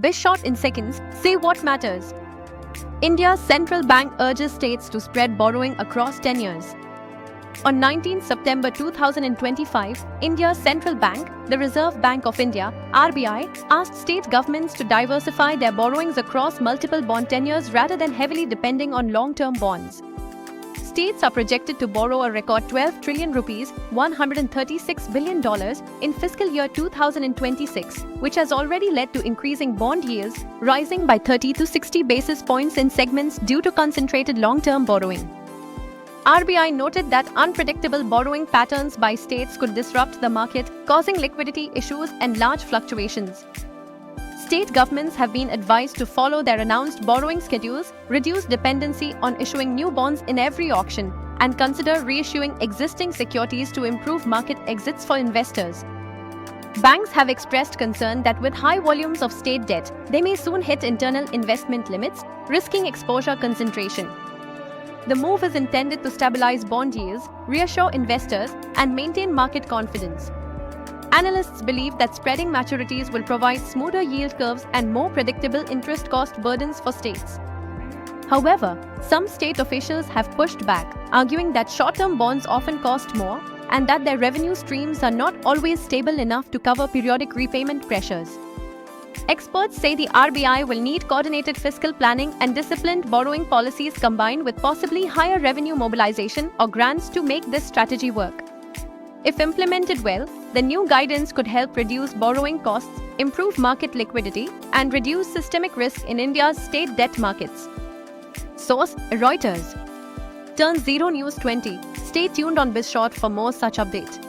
BizShort in seconds, say what matters. India's central bank urges states to spread borrowing across 10 years. On 19 September 2025, India's central bank, the Reserve Bank of India (RBI), asked state governments to diversify their borrowings across multiple bond tenures rather than heavily depending on long-term bonds. States are projected to borrow a record 12 trillion rupees $136 billion in fiscal year 2026, which has already led to increasing bond yields, rising by 30 to 60 basis points in segments due to concentrated long-term borrowing. RBI noted that unpredictable borrowing patterns by states could disrupt the market, causing liquidity issues and large fluctuations. State governments have been advised to follow their announced borrowing schedules, reduce dependency on issuing new bonds in every auction, and consider reissuing existing securities to improve market exits for investors. Banks have expressed concern that with high volumes of state debt, they may soon hit internal investment limits, risking exposure concentration. The move is intended to stabilize bond yields, reassure investors, and maintain market confidence. Analysts believe that spreading maturities will provide smoother yield curves and more predictable interest cost burdens for states. However, some state officials have pushed back, arguing that short-term bonds often cost more and that their revenue streams are not always stable enough to cover periodic repayment pressures. Experts say the RBI will need coordinated fiscal planning and disciplined borrowing policies combined with possibly higher revenue mobilization or grants to make this strategy work. If implemented well, the new guidance could help reduce borrowing costs, improve market liquidity, and reduce systemic risk in India's state debt markets. Source: Reuters. Turn Zero News 20. Stay tuned on BizShort for more such updates.